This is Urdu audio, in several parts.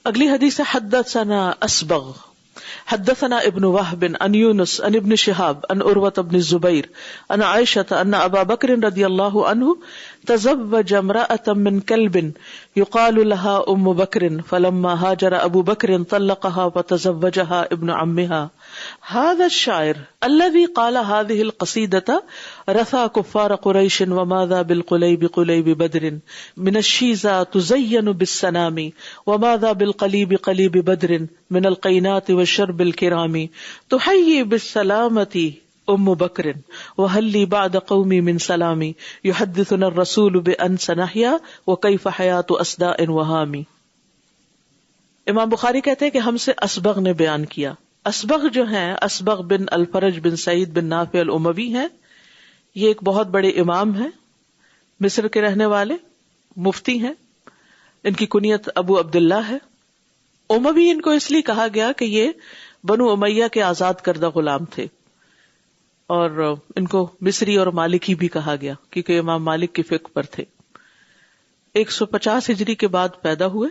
اگلی حدیث ہے حدثنا اسبغ حدثنا ابن وهب عن يونس عن ابن شهاب عن عروة بن الزبير عن عائشة ان ابا بكر رضي الله عنه تزوج امرأة من كلب يقال لها ام بكر فلما هاجر ابو بكر طلقها فتزوجها ابن عمها هذا الشاعر الذي قال هذه القصيدة رثى كفار قريش وماذا بالقليب قليب بدر من الشيزة تزين بالسنام وماذا بالقليب قليب بدر من القينات والشرب الكرام تحيي بالسلامة ام بکر وهل لي بعد قومی من سلامی يحدثنا الرسول بأن سنحیا وكيف حیات اسداء وهام. امام بخاری کہتے ہیں کہ ہم سے اسبغ نے بیان کیا. اسبغ جو ہیں اسبغ بن الفرج بن سعید بن نافع الاموی ہیں. یہ ایک بہت بڑے امام ہیں, مصر کے رہنے والے, مفتی ہیں. ان کی کنیت ابو عبداللہ ہے. اموی ان کو اس لیے کہا گیا کہ یہ بنو امیہ کے آزاد کردہ غلام تھے, اور ان کو مصری اور مالکی بھی کہا گیا کیونکہ امام مالک کی فقہ پر تھے. 150 ہجری کے بعد پیدا ہوئے.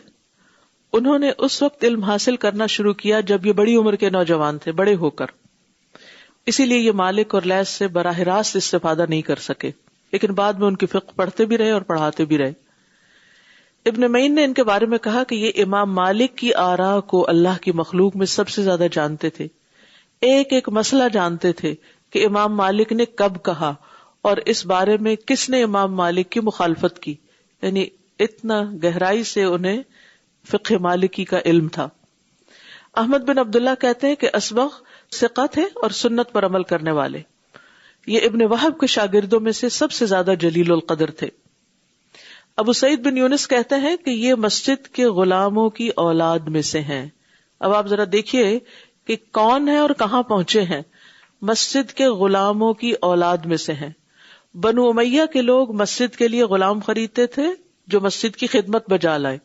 انہوں نے اس وقت علم حاصل کرنا شروع کیا جب یہ بڑی عمر کے نوجوان تھے, بڑے ہو کر. اسی لیے یہ مالک اور لیث سے براہ راست استفادہ نہیں کر سکے, لیکن بعد میں ان کی فقہ پڑھتے بھی رہے اور پڑھاتے بھی رہے. ابن معین نے ان کے بارے میں کہا کہ یہ امام مالک کی آراء کو اللہ کی مخلوق میں سب سے زیادہ جانتے تھے. ایک ایک مسئلہ جانتے تھے کہ امام مالک نے کب کہا اور اس بارے میں کس نے امام مالک کی مخالفت کی. یعنی اتنا گہرائی سے انہیں فقہ مالکی کا علم تھا. احمد بن عبداللہ کہتے ہیں کہ اسبغ ثقہ تھے اور سنت پر عمل کرنے والے. یہ ابن وہب کے شاگردوں میں سے سب سے زیادہ جلیل القدر تھے. ابو سعید بن یونس کہتے ہیں کہ یہ مسجد کے غلاموں کی اولاد میں سے ہیں. اب آپ ذرا دیکھیے کہ کون ہے اور کہاں پہنچے ہیں. مسجد کے غلاموں کی اولاد میں سے ہیں. بنو امیہ کے لوگ مسجد کے لیے غلام خریدتے تھے جو مسجد کی خدمت بجا لائے.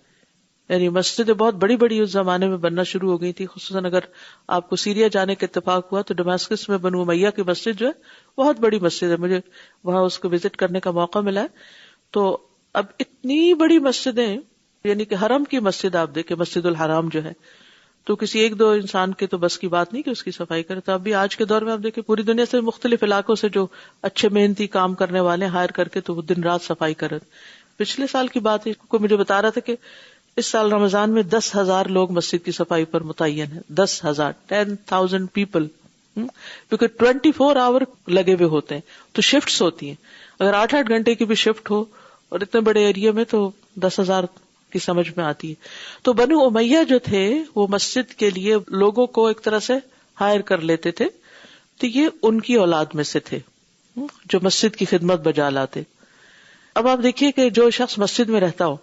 یعنی مسجدیں بہت بڑی بڑی اس زمانے میں بننا شروع ہو گئی تھی. خصوصاً اگر آپ کو سیریا جانے کا اتفاق ہوا تو ڈماسکس میں بنو امیہ کی مسجد جو ہے بہت بڑی مسجد ہے. مجھے وہاں اس کو وزٹ کرنے کا موقع ملا ہے. تو اب اتنی بڑی مسجدیں, یعنی کہ حرم کی مسجد آپ دیکھیں, مسجد الحرام جو ہے, تو کسی ایک دو انسان کے تو بس کی بات نہیں کہ اس کی صفائی کرے. تو ابھی آج کے دور میں آپ دیکھیں پوری دنیا سے مختلف علاقوں سے جو اچھے محنتی کام کرنے والے ہائر کر کے تو وہ دن رات صفائی کرے. پچھلے سال کی بات ہے, کوئی مجھے بتا رہا تھا کہ اس سال رمضان میں 10,000 لوگ مسجد کی صفائی پر متعین ہیں. 10,000 10,000 پیپل, کیونکہ 24 آور لگے ہوئے ہوتے ہیں. تو شفٹس ہوتی ہیں, اگر 8-8 گھنٹے کی بھی شفٹ ہو اور اتنے بڑے ایریا میں تو 10,000 کی سمجھ میں آتی ہے. تو بنو امیہ جو تھے وہ مسجد کے لیے لوگوں کو ایک طرح سے ہائر کر لیتے تھے. تو یہ ان کی اولاد میں سے تھے جو مسجد کی خدمت بجا لاتے. اب آپ دیکھیے کہ جو شخص مسجد میں رہتا ہو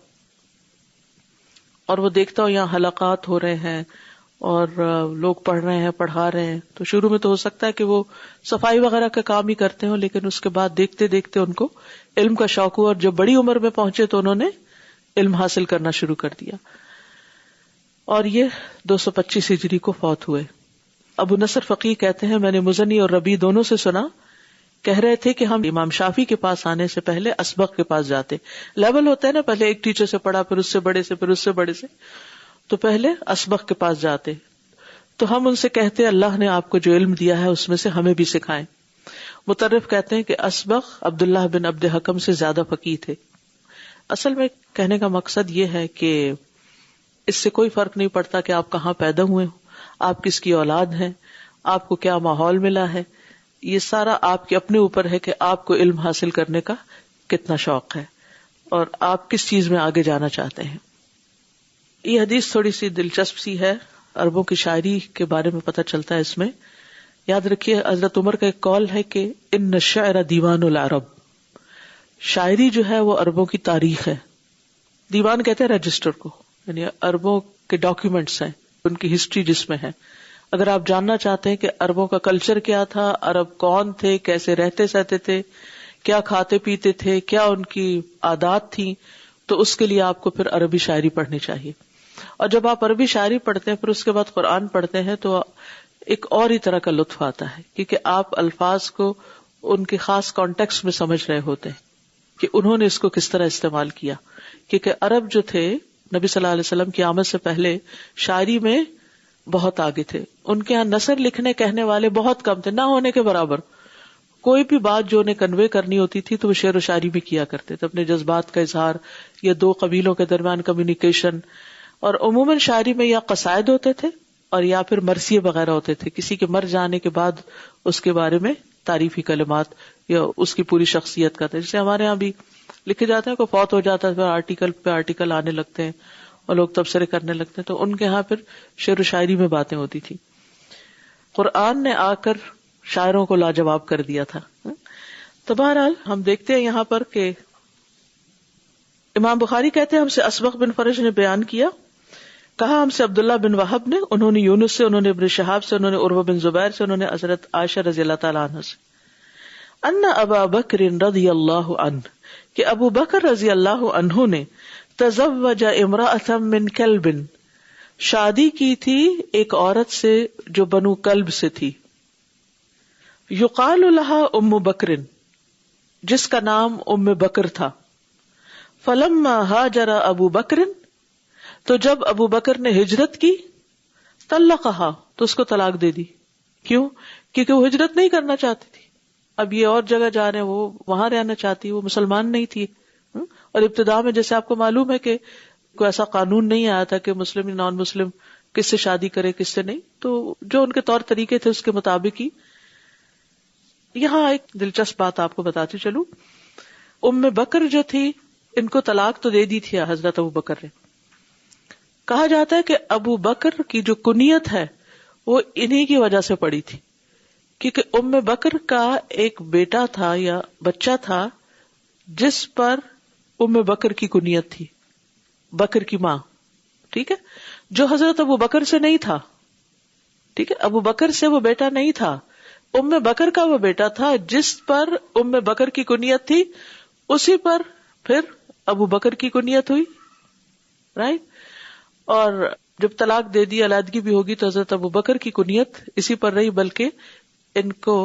اور وہ دیکھتا ہو یہاں حلقات ہو رہے ہیں اور لوگ پڑھ رہے ہیں, پڑھا رہے ہیں, تو شروع میں تو ہو سکتا ہے کہ وہ صفائی وغیرہ کا کام ہی کرتے ہوں, لیکن اس کے بعد دیکھتے دیکھتے ان کو علم کا شوق ہوا اور جب بڑی عمر میں پہنچے تو انہوں نے علم حاصل کرنا شروع کر دیا. اور یہ 225 ہجری کو فوت ہوئے. ابو نصر فقیہ کہتے ہیں میں نے مزنی اور ربیع دونوں سے سنا, کہہ رہے تھے کہ ہم امام شافعی کے پاس آنے سے پہلے اسبغ کے پاس جاتے. لیول ہوتا ہے نا, پہلے ایک ٹیچر سے پڑھا, پھر اس سے بڑے سے, پھر اس سے بڑے سے, تو پہلے اسبغ کے پاس جاتے. تو ہم ان سے کہتے اللہ نے آپ کو جو علم دیا ہے اس میں سے ہمیں بھی سکھائیں. مطرف کہتے ہیں کہ اسبغ عبداللہ بن عبد حکم سے زیادہ فقیہ تھے. اصل میں کہنے کا مقصد یہ ہے کہ اس سے کوئی فرق نہیں پڑتا کہ آپ کہاں پیدا ہوئے ہو, آپ کس کی اولاد ہیں, آپ کو کیا ماحول ملا ہے. یہ سارا آپ کے اپنے اوپر ہے کہ آپ کو علم حاصل کرنے کا کتنا شوق ہے اور آپ کس چیز میں آگے جانا چاہتے ہیں. یہ حدیث تھوڑی سی دلچسپ سی ہے, عربوں کی شاعری کے بارے میں پتہ چلتا ہے اس میں. یاد رکھیے حضرت عمر کا ایک قول ہے کہ ان الشعر دیوان العرب, شاعری جو ہے وہ عربوں کی تاریخ ہے. دیوان کہتے ہیں رجسٹر کو, یعنی عربوں کے ڈاکیومنٹس ہیں, ان کی ہسٹری جس میں ہے. اگر آپ جاننا چاہتے ہیں کہ عربوں کا کلچر کیا تھا, عرب کون تھے, کیسے رہتے سہتے تھے, کیا کھاتے پیتے تھے, کیا ان کی عادات تھیں, تو اس کے لیے آپ کو پھر عربی شاعری پڑھنی چاہیے. اور جب آپ عربی شاعری پڑھتے ہیں پھر اس کے بعد قرآن پڑھتے ہیں تو ایک اور ہی طرح کا لطف آتا ہے, کیونکہ آپ الفاظ کو ان کے خاص کانٹیکسٹ میں سمجھ رہے ہوتے ہیں کہ انہوں نے اس کو کس طرح استعمال کیا. کیونکہ عرب جو تھے نبی صلی اللہ علیہ وسلم کی آمد سے پہلے شاعری میں بہت آگے تھے. ان کے ہاں نثر لکھنے کہنے والے بہت کم تھے, نہ ہونے کے برابر. کوئی بھی بات جو انہیں کنوے کرنی ہوتی تھی تو وہ شعر و شاعری بھی کیا کرتے تھے, اپنے جذبات کا اظہار یا دو قبیلوں کے درمیان کمیونیکیشن. اور عموماً شاعری میں یا قصائد ہوتے تھے اور یا پھر مرثیے وغیرہ ہوتے تھے, کسی کے مر جانے کے بعد اس کے بارے میں تعریفی کلمات یا اس کی پوری شخصیت کا تھا. جیسے ہمارے ہاں بھی لکھے جاتے ہیں, کوئی فوت ہو جاتا ہے پھر آرٹیکل پہ آرٹیکل آنے لگتے ہیں اور لوگ تبصرے کرنے لگتے ہیں, تو ان کے ہاں پھر شعر و شاعری میں باتیں ہوتی تھی. قرآن نے آ کر شاعروں کو لاجواب کر دیا تھا. تو بہرحال ہم دیکھتے ہیں یہاں پر کہ امام بخاری کہتے ہیں ہم سے اسبغ بن فرج نے بیان کیا, کہا ہم سے عبداللہ بن وہب نے, انہوں نے یونس سے, انہوں نے ابن شہاب سے, انہوں نے عروہ بن زبیر سے, انہوں نے حضرت عائشہ رضی اللہ تعالیٰ عنہ سے, ان ابا بکر رضی اللہ عنہ, کہ ابو بکر رضی اللہ عنہ نے تزوج امرأة من کلب, شادی کی تھی ایک عورت سے جو بنو کلب سے تھی, یقال لها ام بکر, جس کا نام ام بکر تھا. فلما ہاجر ابو بکر, تو جب ابو بکر نے ہجرت کی, طلقها, تو اس کو طلاق دے دی. کیوں؟ کیونکہ وہ ہجرت نہیں کرنا چاہتی تھی. اب یہ اور جگہ جا رہے ہیں, وہ وہاں رہنا چاہتی, وہ مسلمان نہیں تھی. اور ابتدا میں جیسے آپ کو معلوم ہے کہ کوئی ایسا قانون نہیں آیا تھا کہ مسلم نان مسلم کس سے شادی کرے کس سے نہیں, تو جو ان کے طور طریقے تھے اس کے مطابق ہی. یہاں ایک دلچسپ بات آپ کو بتاتی چلوں, ام بکر جو تھی ان کو طلاق تو دے دی تھی حضرت ابو بکر نے. کہا جاتا ہے کہ ابو بکر کی جو کنیت ہے وہ انہی کی وجہ سے پڑی تھی, کیونکہ ام بکر کا ایک بیٹا تھا یا بچہ تھا جس پر ام بکر کی کنیت تھی, بکر کی ماں. ٹھیک ہے, جو حضرت ابو بکر سے نہیں تھا. ٹھیک ہے, ابو بکر سے وہ بیٹا نہیں تھا, ام بکر کا وہ بیٹا تھا جس پر ام بکر کی کنیت تھی, اسی پر پھر ابو بکر کی کنیت ہوئی. رائٹ. اور جب طلاق دے دی, علیحدگی بھی ہوگی, تو حضرت ابو بکر کی کنیت اسی پر رہی, بلکہ ان کو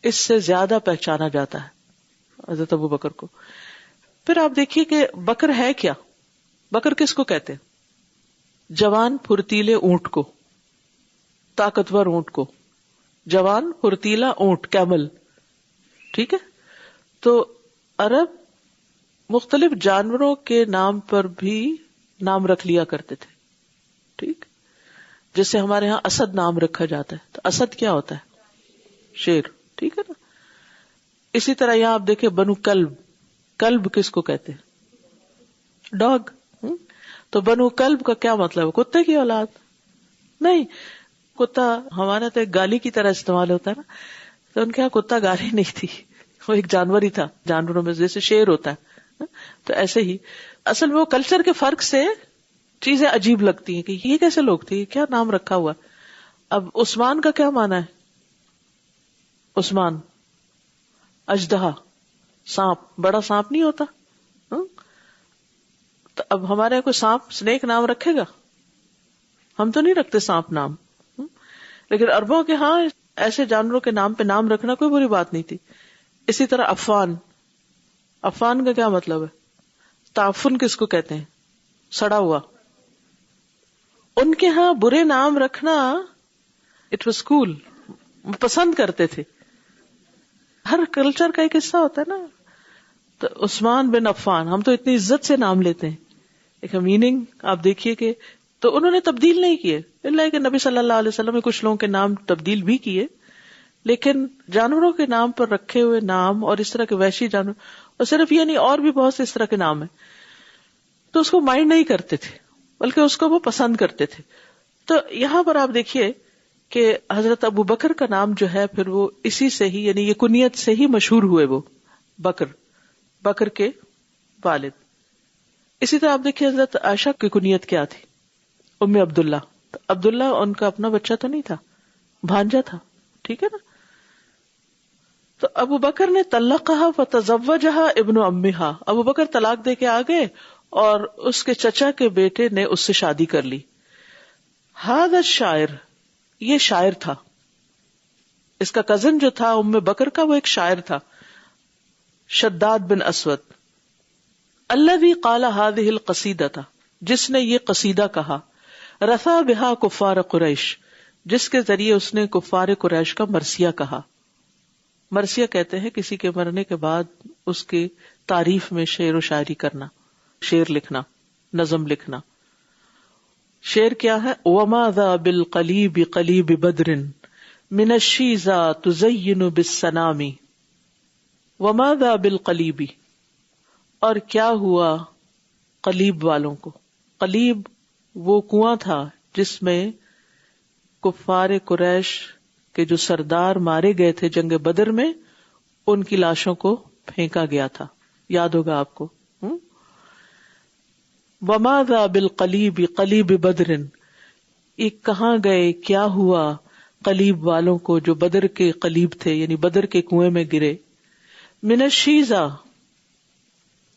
اس سے زیادہ پہچانا جاتا ہے حضرت ابو بکر کو. پھر آپ دیکھیے کہ بکر ہے کیا, بکر کس کو کہتے ہیں؟ جوان پھرتیلے اونٹ کو, طاقتور اونٹ کو, جوان پھرتیلا اونٹ, کیمل. ٹھیک ہے, تو عرب مختلف جانوروں کے نام پر بھی نام رکھ لیا کرتے تھے. ٹھیک, جیسے ہمارے ہاں اسد نام رکھا جاتا ہے, تو اسد کیا ہوتا ہے؟ شیر. ٹھیک ہے نا. اسی طرح یہاں آپ دیکھیں بنو کلب, کلب کس کو کہتے ہیں؟ ڈاگ. تو بنو کلب کا کیا مطلب ہے؟ کتے کی اولاد نہیں. کتا ہمارا تو ایک گالی کی طرح استعمال ہوتا ہے نا, تو ان کے یہاں کتا گالی نہیں تھی, وہ ایک جانور ہی تھا جانوروں میں, جیسے شیر ہوتا ہے. تو ایسے ہی اصل میں وہ کلچر کے فرق سے چیزیں عجیب لگتی ہیں کہ یہ کیسے لوگ تھے, کیا نام رکھا ہوا. اب عثمان کا کیا معنی ہے؟ عثمان اژدہا, سانپ, بڑا سانپ نہیں ہوتا. تو اب ہمارے یہاں کوئی سانپ سنیک نام رکھے گا؟ ہم تو نہیں رکھتے سانپ نام, لیکن عربوں کے ہاں ایسے جانوروں کے نام پہ نام رکھنا کوئی بری بات نہیں تھی. اسی طرح عفان, عفان کا کیا مطلب ہے؟ تعفن کس کو کہتے ہیں؟ سڑا ہوا. ان کے ہاں برے نام رکھنا اٹ واز کول, پسند کرتے تھے. ہر کلچر کا ایک حصہ ہوتا ہے نا. تو عثمان بن عفان, ہم تو اتنی عزت سے نام لیتے ہیں, ایک میننگ آپ دیکھیے کہ, تو انہوں نے تبدیل نہیں کیے, اللہ کہ نبی صلی اللہ علیہ وسلم نے کچھ لوگوں کے نام تبدیل بھی کیے, لیکن جانوروں کے نام پر رکھے ہوئے نام اور اس طرح کے وحشی جانور, اور صرف یہ نہیں اور بھی بہت سے اس طرح کے نام ہیں, تو اس کو مائنڈ نہیں کرتے تھے بلکہ اس کو وہ پسند کرتے تھے. تو یہاں پر آپ دیکھیے کہ حضرت ابو بکر کا نام جو ہے پھر وہ اسی سے ہی, یعنی یہ کنیت سے ہی مشہور ہوئے, وہ بکر, بکر کے والد. اسی طرح آپ دیکھیے حضرت عائشہ کی کنیت کیا تھی؟ ام عبداللہ. عبداللہ ان کا اپنا بچہ تو نہیں تھا, بھانجا تھا. ٹھیک ہے نا. تو ابو بکر نے طلقها فتزوجها ابن امها, ابو بکر طلاق دے کے آ گئے اور اس کے چچا کے بیٹے نے اس سے شادی کر لی. هذا الشاعر, یہ شاعر تھا, اس کا کزن جو تھا ام بکر کا, وہ ایک شاعر تھا, شداد بن اسود. الذي قال هذه القصيدة, جس نے یہ قصیدہ کہا، رثا بہا کفار قریش، جس کے ذریعے اس نے کفار قریش کا مرثیہ کہا. مرثیہ کہتے ہیں کسی کے مرنے کے بعد اس کی تعریف میں شعر و شاعری کرنا، شعر لکھنا، نظم لکھنا. شعر کیا ہے؟ وما ذا بالقلیب قلیب بدر من الشیزا تزین بالسنام. وما ذا بالقلیب، اور کیا ہوا قلیب والوں کو. قلیب وہ کنواں تھا جس میں کفار قریش کے جو سردار مارے گئے تھے جنگ بدر میں، ان کی لاشوں کو پھینکا گیا تھا، یاد ہوگا آپ کو. وما ذا بالقلیب قلیب بدر، یہ کہاں گئے، کیا ہوا قلیب والوں کو جو بدر کے قلیب تھے، یعنی بدر کے کنویں میں گرے. من الشیزا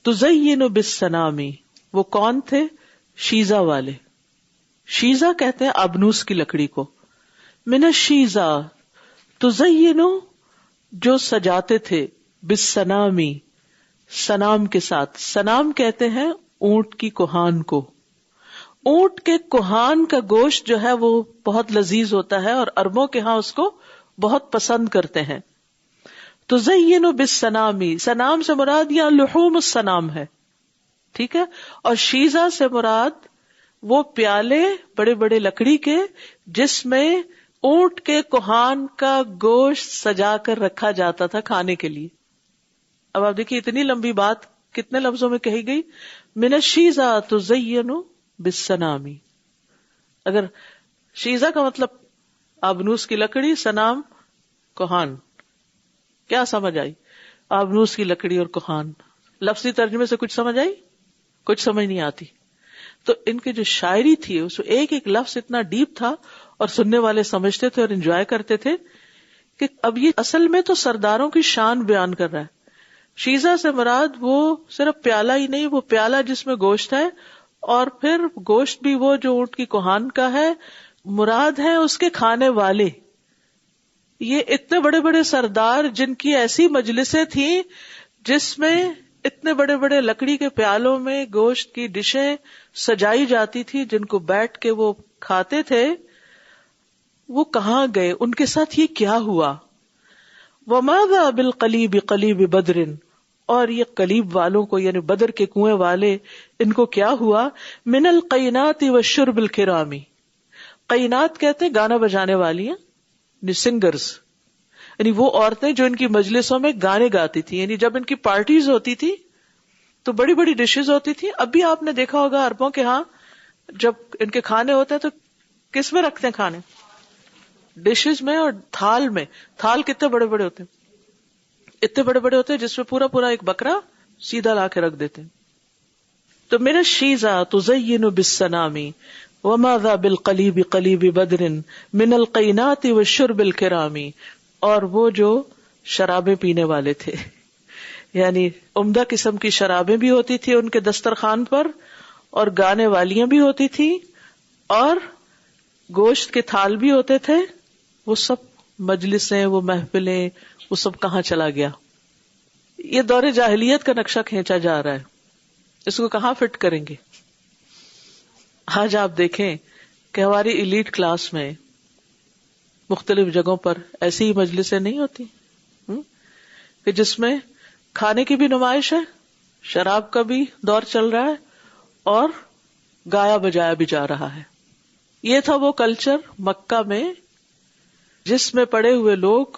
تزین بالسنام، وہ کون تھے؟ شیزا والے. شیزا کہتے ہیں ابنوس کی لکڑی کو. من الشیزا تزین، جو سجاتے تھے، بالسنامی، سنام کے ساتھ. سنام کہتے ہیں اونٹ کی کوہان کو. اونٹ کے کوہان کا گوشت جو ہے وہ بہت لذیذ ہوتا ہے اور عربوں کے ہاں اس کو بہت پسند کرتے ہیں. تزین بالسنامی، سنام سے مراد یہاں لحوم السنام ہے، ٹھیک ہے. اور شیزا سے مراد وہ پیالے بڑے بڑے لکڑی کے جس میں اونٹ کے کوہان کا گوشت سجا کر رکھا جاتا تھا کھانے کے لیے. اب آپ دیکھیے اتنی لمبی بات کتنے لفظوں میں کہی گئی. من الشیزا تزین بالسنامی. اگر شیزا کا مطلب آبنوس کی لکڑی، سنام کوہان، کیا سمجھ آئی؟ آبنوس کی لکڑی اور کوہان. لفظی ترجمے سے کچھ سمجھ آئی؟ کچھ سمجھ نہیں آتی. تو ان کی جو شاعری تھی اس میں ایک ایک لفظ اتنا ڈیپ تھا اور سننے والے سمجھتے تھے اور انجوائے کرتے تھے کہ اب یہ اصل میں تو سرداروں کی شان بیان کر رہا ہے. شیزا سے مراد وہ صرف پیالہ ہی نہیں، وہ پیالہ جس میں گوشت ہے، اور پھر گوشت بھی وہ جو اونٹ کی کوہان کا ہے. مراد ہے اس کے کھانے والے. یہ اتنے بڑے بڑے سردار جن کی ایسی مجلسیں تھیں جس میں اتنے بڑے بڑے لکڑی کے پیالوں میں گوشت کی ڈشیں سجائی جاتی تھی جن کو بیٹھ کے وہ کھاتے تھے، وہ کہاں گئے؟ ان کے ساتھ یہ کیا ہوا؟ وَمَاذَا بِالْقَلِيبِ قَلِيبِ بَدْرٍ، اور یہ قلیب والوں کو یعنی بدر کے کنویں والے ان کو کیا ہوا؟ من القینات والشرب الکرام. قینات کہتے ہیں گانا بجانے والی ہیں، یعنی سنگرز، یعنی وہ عورتیں جو ان کی مجلسوں میں گانے گاتی تھی. یعنی جب ان کی پارٹیز ہوتی تھی تو بڑی بڑی ڈشز ہوتی تھی. اب بھی آپ نے دیکھا ہوگا عربوں کے ہاں جب ان کے کھانے ہوتے ہیں تو کس میں رکھتے ہیں کھانے؟ ڈشز میں اور تھال میں. تھال کتنے بڑے بڑے ہوتے ہیں؟ اتنے بڑے بڑے ہوتے ہیں جس میں پورا پورا ایک بکرا سیدھا لا کے رکھ دیتے ہیں. تو من الشیزا تزین بالسنام وما ذا بالقلیب قلیب بدر من القینات والشرب الکرام. اور وہ جو شرابیں پینے والے تھے، یعنی عمدہ قسم کی شرابیں بھی ہوتی تھی ان کے دسترخوان پر، اور گانے والیاں بھی ہوتی تھی، اور گوشت کے تھال بھی ہوتے تھے. وہ سب مجلسیں، وہ محفلیں، وہ سب کہاں چلا گیا؟ یہ دور جاہلیت کا نقشہ کھینچا جا رہا ہے. اس کو کہاں فٹ کریں گے؟ آج آپ دیکھیں کہ ہماری ایلیٹ کلاس میں مختلف جگہوں پر ایسی ہی مجلسیں نہیں ہوتی کہ جس میں کھانے کی بھی نمائش ہے، شراب کا بھی دور چل رہا ہے، اور گایا بجایا بھی جا رہا ہے. یہ تھا وہ کلچر مکہ میں جس میں پڑے ہوئے لوگ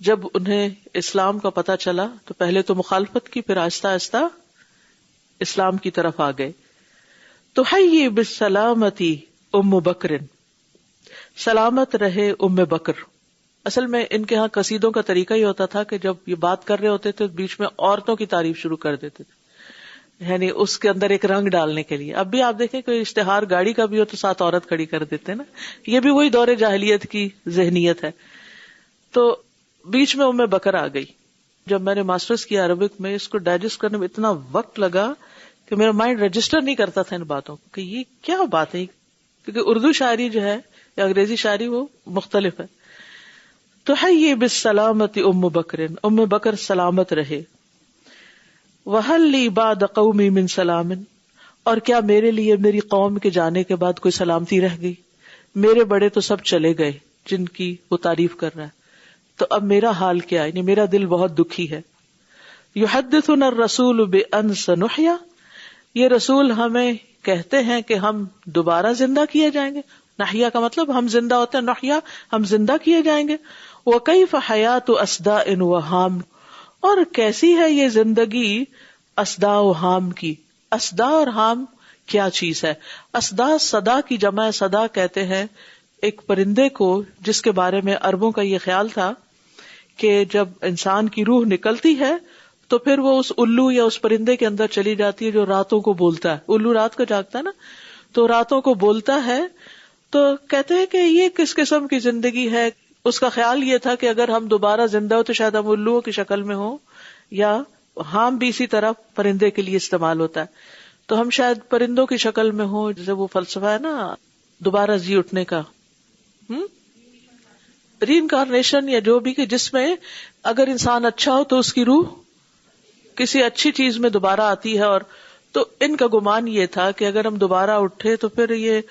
جب انہیں اسلام کا پتہ چلا تو پہلے تو مخالفت کی، پھر آہستہ آہستہ اسلام کی طرف آ گئے. تو حی بالسلامتی ام بکر، سلامت رہے ام بکر. اصل میں ان کے ہاں قصیدوں کا طریقہ ہی ہوتا تھا کہ جب یہ بات کر رہے ہوتے تھے بیچ میں عورتوں کی تعریف شروع کر دیتے تھے، یعنی اس کے اندر ایک رنگ ڈالنے کے لیے. اب بھی آپ دیکھیں کوئی اشتہار گاڑی کا بھی ہو تو ساتھ عورت کھڑی کر دیتے ہیں نا. یہ بھی وہی دور جاہلیت کی ذہنیت ہے. تو بیچ میں ام بکر آ گئی. جب میں نے ماسٹرز کیا عربک میں، اس کو ڈائجسٹ کرنے میں اتنا وقت لگا کہ میرا مائنڈ رجسٹر نہیں کرتا تھا ان باتوں کو کہ یہ کیا بات ہے، کیونکہ اردو شاعری جو ہے یا انگریزی شاعری وہ مختلف ہے. تو حی بالسلامتی ام بکر، ام بکر سلامت رہے. وَهَلْ لِي بَعْدَ قَوْمِي مِن سَلَامٍ، اور کیا میرے لیے میری قوم کے جانے کے بعد کوئی سلامتی رہ گئی؟ میرے بڑے تو سب چلے گئے جن کی وہ تعریف کر رہا ہے، تو اب میرا حال کیا ہے؟ یعنی میرا دل بہت دکھی ہے. یحدثنا الرسول بأن سنحیا، یہ رسول ہمیں کہتے ہیں کہ ہم دوبارہ زندہ کیے جائیں گے. نحیا کا مطلب ہم زندہ ہوتے ہیں، نحیا ہم زندہ کیے جائیں گے. وکیف حیات اصداء وہام، اور کیسی ہے یہ زندگی اصداء و حام کی. اصداء اور حام کیا چیز ہے؟ اصداء صدا کی جمع، صدا کہتے ہیں ایک پرندے کو جس کے بارے میں عربوں کا یہ خیال تھا کہ جب انسان کی روح نکلتی ہے تو پھر وہ اس الو یا اس پرندے کے اندر چلی جاتی ہے جو راتوں کو بولتا ہے. الو رات کو جاگتا ہے نا، تو راتوں کو بولتا ہے. تو کہتے ہیں کہ یہ کس قسم کی زندگی ہے. اس کا خیال یہ تھا کہ اگر ہم دوبارہ زندہ ہو تو شاید ہم الو کی شکل میں ہوں، یا ہم بھی اسی طرح پرندے کے لیے استعمال ہوتا ہے، تو ہم شاید پرندوں کی شکل میں ہوں. جیسے وہ فلسفہ ہے نا دوبارہ جی اٹھنے کا، ری انکارنیشن یا جو بھی، کہ جس میں اگر انسان اچھا ہو تو اس کی روح کسی اچھی چیز میں دوبارہ آتی ہے. اور تو ان کا گمان یہ تھا کہ اگر ہم دوبارہ اٹھے تو پھر یہ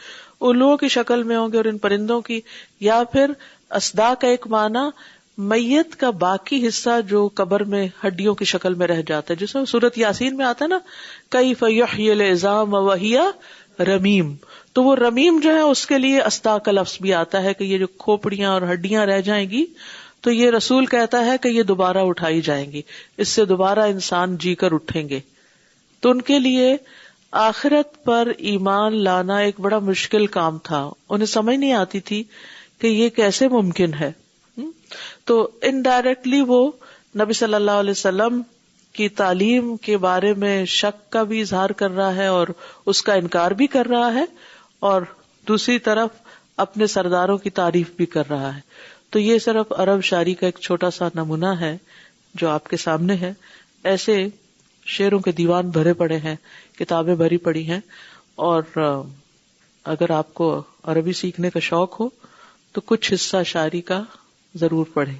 الوؤں کی شکل میں ہوں گے اور ان پرندوں کی. یا پھر اصدا کا ایک معنی میت کا باقی حصہ جو قبر میں ہڈیوں کی شکل میں رہ جاتا ہے، جس میں سورۃ یاسین میں آتا ہے نا کیف یحیی العظام وہی رمیم. تو وہ رمیم جو ہے اس کے لیے اصدا کا لفظ بھی آتا ہے کہ یہ جو کھوپڑیاں اور ہڈیاں رہ جائیں گی تو یہ رسول کہتا ہے کہ یہ دوبارہ اٹھائی جائیں گی، اس سے دوبارہ انسان جی کر اٹھیں گے. تو ان کے لیے آخرت پر ایمان لانا ایک بڑا مشکل کام تھا. انہیں سمجھ نہیں آتی تھی کہ یہ کیسے ممکن ہے. تو انڈائریکٹلی وہ نبی صلی اللہ علیہ وسلم کی تعلیم کے بارے میں شک کا بھی اظہار کر رہا ہے اور اس کا انکار بھی کر رہا ہے، اور دوسری طرف اپنے سرداروں کی تعریف بھی کر رہا ہے. تو یہ صرف عرب شاعری کا ایک چھوٹا سا نمونہ ہے جو آپ کے سامنے ہے. ایسے شعروں کے دیوان بھرے پڑے ہیں، کتابیں بھری پڑی ہیں، اور اگر آپ کو عربی سیکھنے کا شوق ہو تو کچھ حصہ شاعری کا ضرور پڑھیں،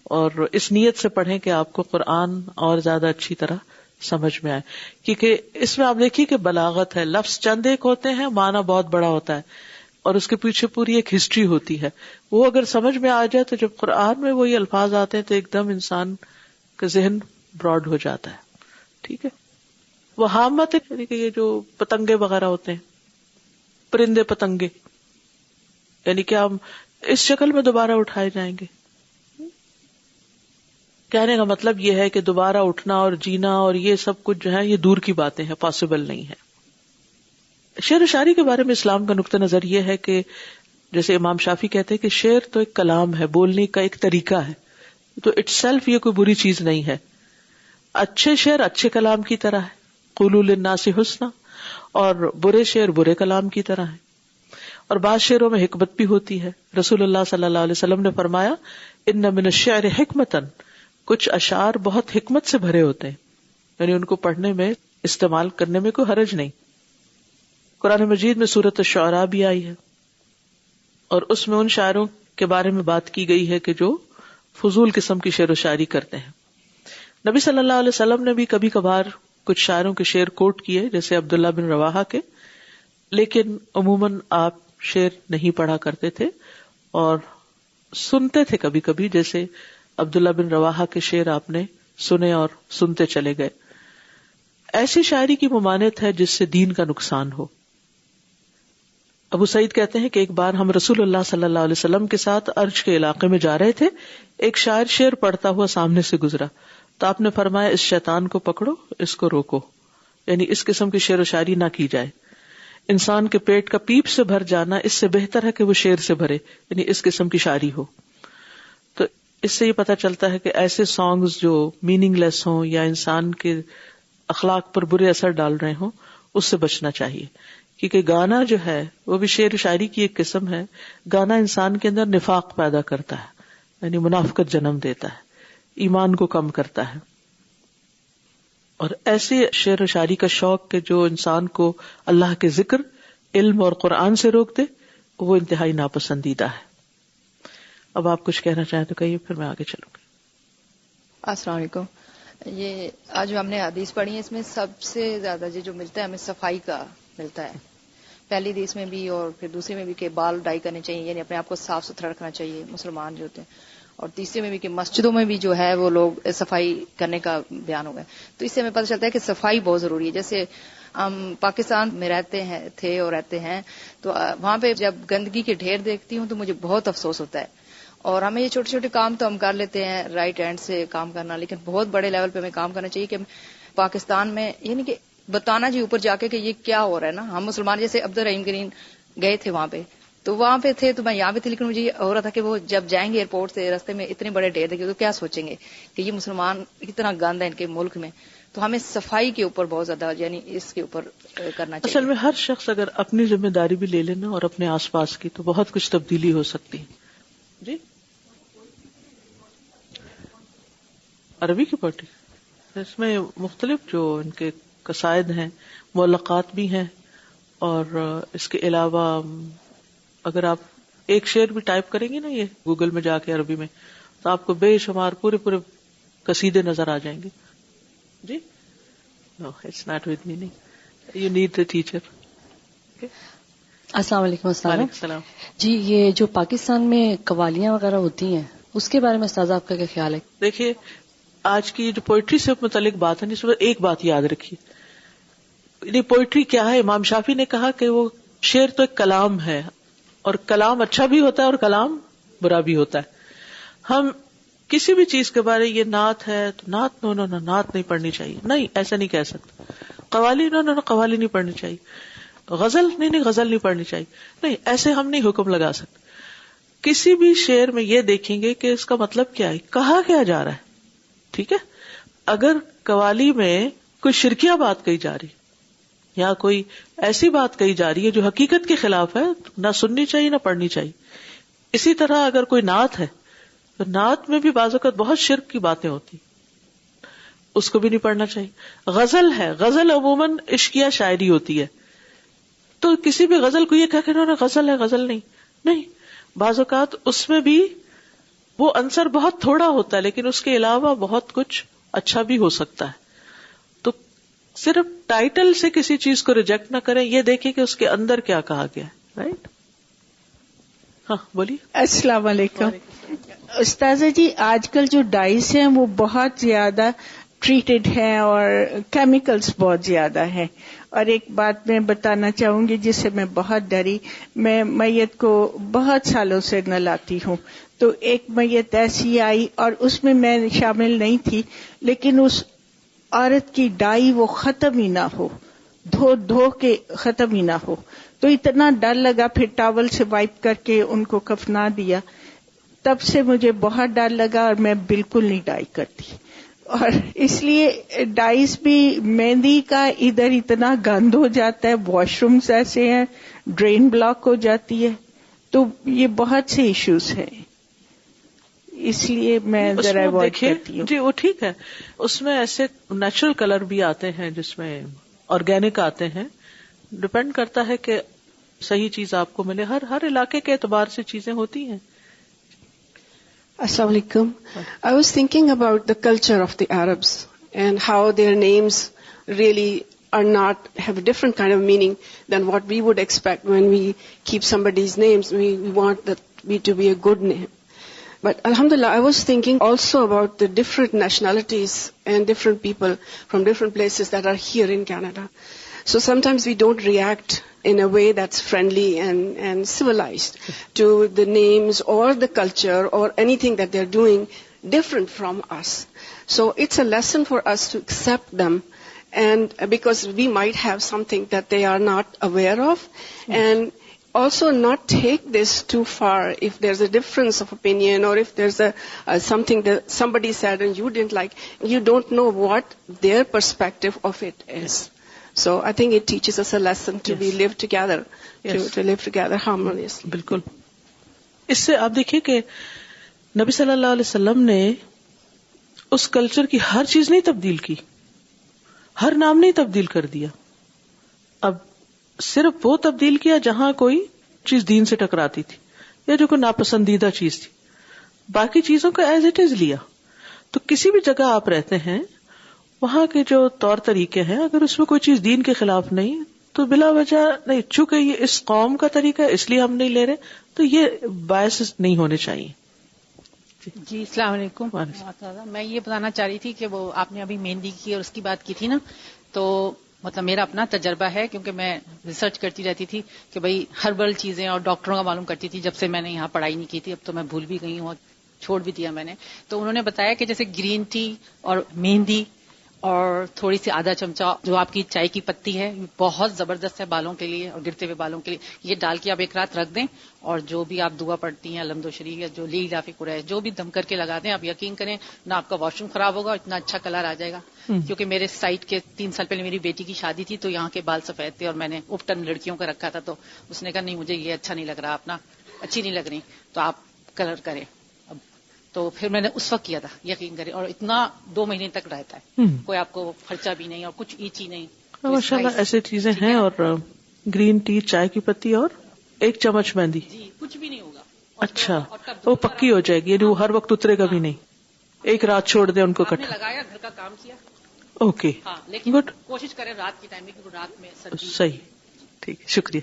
اور اس نیت سے پڑھیں کہ آپ کو قرآن اور زیادہ اچھی طرح سمجھ میں آئے. کیونکہ اس میں آپ دیکھیے کہ بلاغت ہے، لفظ چند ایک ہوتے ہیں، معنی بہت بڑا ہوتا ہے، اور اس کے پیچھے پوری ایک ہسٹری ہوتی ہے. وہ اگر سمجھ میں آ جائے تو جب قرآن میں وہی الفاظ آتے ہیں تو ایک دم انسان کا ذہن براڈ ہو جاتا ہے. ٹھیک ہے. وہ حامت یعنی کہ یہ جو پتنگے وغیرہ ہوتے ہیں، پرندے پتنگے، یعنی کہ ہم اس شکل میں دوبارہ اٹھائے جائیں گے. کہنے کا مطلب یہ ہے کہ دوبارہ اٹھنا اور جینا اور یہ سب کچھ جو ہے یہ دور کی باتیں ہیں، پاسبل نہیں ہے. شعر و شاعری کے بارے میں اسلام کا نقطہ نظر یہ ہے کہ جیسے امام شافعی کہتے ہیں کہ شعر تو ایک کلام ہے، بولنے کا ایک طریقہ ہے، تو اٹ سیلف یہ کوئی بری چیز نہیں ہے. اچھے شعر اچھے کلام کی طرح ہے، قولوا للناس حسنا، اور برے شعر برے کلام کی طرح ہے. اور بعض شعروں میں حکمت بھی ہوتی ہے. رسول اللہ صلی اللہ علیہ وسلم نے فرمایا ان من الشعر حکمتن، کچھ اشعار بہت حکمت سے بھرے ہوتے ہیں، یعنی ان کو پڑھنے میں استعمال کرنے میں کوئی حرج نہیں. قرآن مجید میں سورۃ الشعراء بھی آئی ہے، اور اس میں ان شاعروں کے بارے میں بات کی گئی ہے کہ جو فضول قسم کی شعر و شاعری کرتے ہیں. نبی صلی اللہ علیہ وسلم نے بھی کبھی کبھار کچھ شاعروں کے شعر کوٹ کیے، جیسے عبداللہ بن رواحہ کے، لیکن عموماً آپ شعر نہیں پڑھا کرتے تھے اور سنتے تھے کبھی کبھی. جیسے عبداللہ بن رواحہ کے شعر آپ نے سنے اور سنتے چلے گئے. ایسی شاعری کی ممانعت ہے جس سے دین کا نقصان ہو. ابو سعید کہتے ہیں کہ ایک بار ہم رسول اللہ صلی اللہ علیہ وسلم کے ساتھ ارج کے علاقے میں جا رہے تھے. ایک شاعر شعر پڑھتا ہوا سامنے سے گزرا تو آپ نے فرمایا اس شیطان کو پکڑو، اس کو روکو. یعنی اس قسم کی شعر و شاعری نہ کی جائے. انسان کے پیٹ کا پیپ سے بھر جانا اس سے بہتر ہے کہ وہ شعر سے بھرے، یعنی اس قسم کی شاعری ہو. تو اس سے یہ پتہ چلتا ہے کہ ایسے سانگز جو میننگ لیس ہوں یا انسان کے اخلاق پر برے اثر ڈال رہے ہوں اس سے بچنا چاہیے. کیونکہ گانا جو ہے وہ بھی شعر و شاعری کی ایک قسم ہے. گانا انسان کے اندر نفاق پیدا کرتا ہے، یعنی منافقت جنم دیتا ہے، ایمان کو کم کرتا ہے. اور ایسے شعر و شاعری کا شوق کہ جو انسان کو اللہ کے ذکر، علم اور قرآن سے روک دے، وہ انتہائی ناپسندیدہ ہے. اب آپ کچھ کہنا چاہیں تو کہیے، پھر میں آگے چلوں گی. السلام علیکم. یہ آج جو ہم نے حدیث پڑھی ہے اس میں سب سے زیادہ جو ملتا ہے ہمیں صفائی کا ملتا ہے. پہلی حدیث میں بھی اور پھر دوسری میں بھی کہ بال ڈائی کرنے چاہیے، یعنی اپنے آپ کو صاف ستھرا رکھنا چاہیے مسلمان جو ہوتے ہیں، اور تیسرے میں بھی کہ مسجدوں میں بھی جو ہے وہ لوگ صفائی کرنے کا بیان ہو گیا. تو اس سے ہمیں پتہ چلتا ہے کہ صفائی بہت ضروری ہے. جیسے ہم پاکستان میں رہتے ہیں تو وہاں پہ جب گندگی کے ڈھیر دیکھتی ہوں تو مجھے بہت افسوس ہوتا ہے. اور ہمیں یہ چھوٹے چھوٹے کام تو ہم کر لیتے ہیں رائٹ ہینڈ سے کام کرنا، لیکن بہت بڑے لیول پہ ہمیں کام کرنا چاہیے کہ پاکستان میں یعنی کہ بتانا جی اوپر جا کے کہ یہ کیا ہو رہا ہے نا. ہم مسلمان جیسے عبد الرحیم گرین گئے تھے وہاں پہ تھے تو میں یہاں پہ تھی، لیکن مجھے یہ ہو رہا تھا کہ وہ جب جائیں گے ایئرپورٹ سے راستے میں اتنے بڑے ڈھیر دیکھیں تو کیا سوچیں گے کہ یہ مسلمان کتنا گند ہے ان کے ملک میں. تو ہمیں صفائی کے اوپر بہت زیادہ یعنی اس کے اوپر کرنا چاہیے. اصل میں ہر شخص اگر اپنی ذمہ داری بھی لے لینا اور اپنے آس پاس کی تو بہت کچھ تبدیلی ہو سکتی ہے. جی عربی کی پارٹی اس میں مختلف جو ان کے قصائد ہیں معلقات بھی ہیں، اور اس کے علاوہ اگر آپ ایک شعر بھی ٹائپ کریں گے نا یہ گوگل میں جا کے عربی میں تو آپ کو بے شمار پورے قصیدے نظر آ جائیں گے. جی no it's not with me, you need a teacher. السلام علیکم. وعلیکم السلام. جی یہ جو پاکستان میں قوالیاں وغیرہ ہوتی ہیں اس کے بارے میں استاذ آپ کا کیا خیال ہے؟ دیکھیے آج کی جو پوئٹری سے متعلق بات ہے اس میں ایک بات یاد رکھیے، یعنی پوئٹری کیا ہے. امام شافعی نے کہا کہ وہ شعر تو ایک کلام ہے، اور کلام اچھا بھی ہوتا ہے اور کلام برا بھی ہوتا ہے. ہم کسی بھی چیز کے بارے یہ نعت ہے تو نعت نو نعت نہیں پڑھنی چاہیے، نہیں ایسا نہیں کہہ سکتے. قوالی نو قوالی نہیں پڑھنی چاہیے، غزل نہیں غزل نہیں پڑھنی چاہیے، نہیں ایسے ہم نہیں حکم لگا سکتے. کسی بھی شعر میں یہ دیکھیں گے کہ اس کا مطلب کیا ہے، کہا کیا جا رہا ہے. ٹھیک ہے، اگر قوالی میں کوئی شرکیہ بات کہی جا رہی یا کوئی ایسی بات کہی جا رہی ہے جو حقیقت کے خلاف ہے نہ سننی چاہیے نہ پڑھنی چاہیے. اسی طرح اگر کوئی نعت ہے تو نعت میں بھی بعض اوقات بہت شرک کی باتیں ہوتی، اس کو بھی نہیں پڑھنا چاہیے. غزل ہے، غزل عموماً عشقیہ شاعری ہوتی ہے، تو کسی بھی غزل کو یہ کہہ کہ غزل ہے غزل نہیں. بعض اوقات اس میں بھی وہ عنصر بہت تھوڑا ہوتا ہے لیکن اس کے علاوہ بہت کچھ اچھا بھی ہو سکتا ہے. تو صرف ٹائٹل سے کسی چیز کو ریجیکٹ نہ کریں، یہ دیکھیں کہ اس کے اندر کیا کہا گیا ہے. رائٹ؟ ہاں بولیے. السلام علیکم. استاذہ جی آج کل جو ڈائز ہیں وہ بہت زیادہ ٹریٹڈ ہیں اور کیمیکلز بہت زیادہ ہیں. اور ایک بات میں بتانا چاہوں گی جس سے میں بہت ڈری، میں میت کو بہت سالوں سے نہ لاتی ہوں، تو ایک میت ایسی آئی اور اس میں شامل نہیں تھی، لیکن اس عورت کی ڈائی وہ ختم ہی نہ ہو، دھو کے ختم ہی نہ ہو، تو اتنا ڈر لگا. پھر ٹاول سے وائپ کر کے ان کو کفنا دیا. تب سے مجھے بہت ڈر لگا اور میں بالکل نہیں ڈائی کرتی. اور اس لیے ڈائز بھی مہندی کا ادھر اتنا گند ہو جاتا ہے، واش رومز ایسے ہیں، ڈرین بلاک ہو جاتی ہے، تو یہ بہت سے ایشوز ہیں، اس لیے میں ذرا اوائڈ کرتی ہوں. جی وہ ٹھیک ہے، اس میں ایسے نیچرل کلر بھی آتے ہیں جس میں آرگینک آتے ہیں، ڈپینڈ کرتا ہے کہ صحیح چیز آپ کو ملے. ہر علاقے کے اعتبار سے چیزیں ہوتی ہیں. Assalamu alaikum. I was thinking about the culture of the Arabs and how their names really have a different kind of meaning than what we would expect when we keep somebody's names. We want that to be a good name. But alhamdulillah, I was thinking also about the different nationalities and different people from different places that are here in Canada. So sometimes we don't react in a way that's friendly and civilized to the names or the culture or anything that they're doing different from us. So it's a lesson for us to accept them, and because we might have something that they are not aware of, and also not take this too far. If there's a difference of opinion or if there's something that somebody said and you didn't like, you don't know what their perspective of it is. So I think it teaches us a lesson to live together, to live together harmoniously. بالکل. اس سے آپ دیکھیے کہ نبی صلی اللہ علیہ وسلم نے اس کلچر کی ہر چیز نہیں تبدیل کی، ہر نام نہیں تبدیل کر دیا. اب صرف وہ تبدیل کیا جہاں کوئی چیز دین سے ٹکراتی تھی یا جو کوئی ناپسندیدہ چیز تھی، باقی چیزوں کو ایز اٹ از لیا. تو کسی بھی جگہ آپ رہتے ہیں وہاں کے جو طور طریقے ہیں اگر اس میں کوئی چیز دین کے خلاف نہیں تو بلا وجہ نہیں، چونکہ یہ اس قوم کا طریقہ ہے اس لیے ہم نہیں لے رہے، تو یہ باعث نہیں ہونے چاہیے. جی السلام علیکم. میں یہ بتانا چاہ رہی تھی کہ وہ آپ نے ابھی مہندی کی اور اس کی بات کی تھی نا، تو مطلب میرا اپنا تجربہ ہے کیونکہ میں ریسرچ کرتی رہتی تھی کہ بھئی ہربل چیزیں اور ڈاکٹروں کا معلوم کرتی تھی جب سے میں نے یہاں پڑھائی نہیں کی تھی. اب تو میں بھول بھی گئی ہوں اور چھوڑ بھی دیا میں نے. تو انہوں نے بتایا کہ جیسے گرین ٹی اور مہندی اور تھوڑی سی آدھا چمچہ جو آپ کی چائے کی پتی ہے بہت زبردست ہے بالوں کے لیے اور گرتے ہوئے بالوں کے لیے. یہ ڈال کے آپ ایک رات رکھ دیں اور جو بھی آپ دعا پڑھتی ہیں الحمد شریف یا جو لی لافی قرآن جو بھی دم کر کے لگا دیں. آپ یقین کریں نہ آپ کا واش روم خراب ہوگا، اتنا اچھا کلر آ جائے گا. کیونکہ میرے سائٹ کے 3 سال پہلے میری بیٹی کی شادی تھی تو یہاں کے بال سفید تھے اور میں نے اپٹن لڑکیوں کا رکھا تھا تو اس نے کہا نہیں مجھے یہ اچھا نہیں لگ رہا، اپنا اچھی نہیں لگ رہی تو آپ کلر کریں. تو پھر میں نے اس وقت کیا تھا، یقین کریں، اور اتنا 2 مہینے تک رہتا ہے، کوئی آپ کو خرچہ بھی نہیں اور کچھ ایچی نہیں. ماشاءاللہ ایسے چیزیں ہیں. اور گرین ٹی، چائے کی پتی اور 1 چمچ مہندی، جی کچھ بھی نہیں ہوگا. اچھا وہ پکی ہو جائے گی، یعنی وہ ہر وقت اترے گا بھی نہیں. ایک رات چھوڑ دیں ان کو آپ نے لگایا، گھر کا کام کیا. اوکے ہاں لیکن گڈ، کوشش کریں رات کے ٹائم میں کیونکہ رات میں سردی. صحیح، ٹھیک، شکریہ.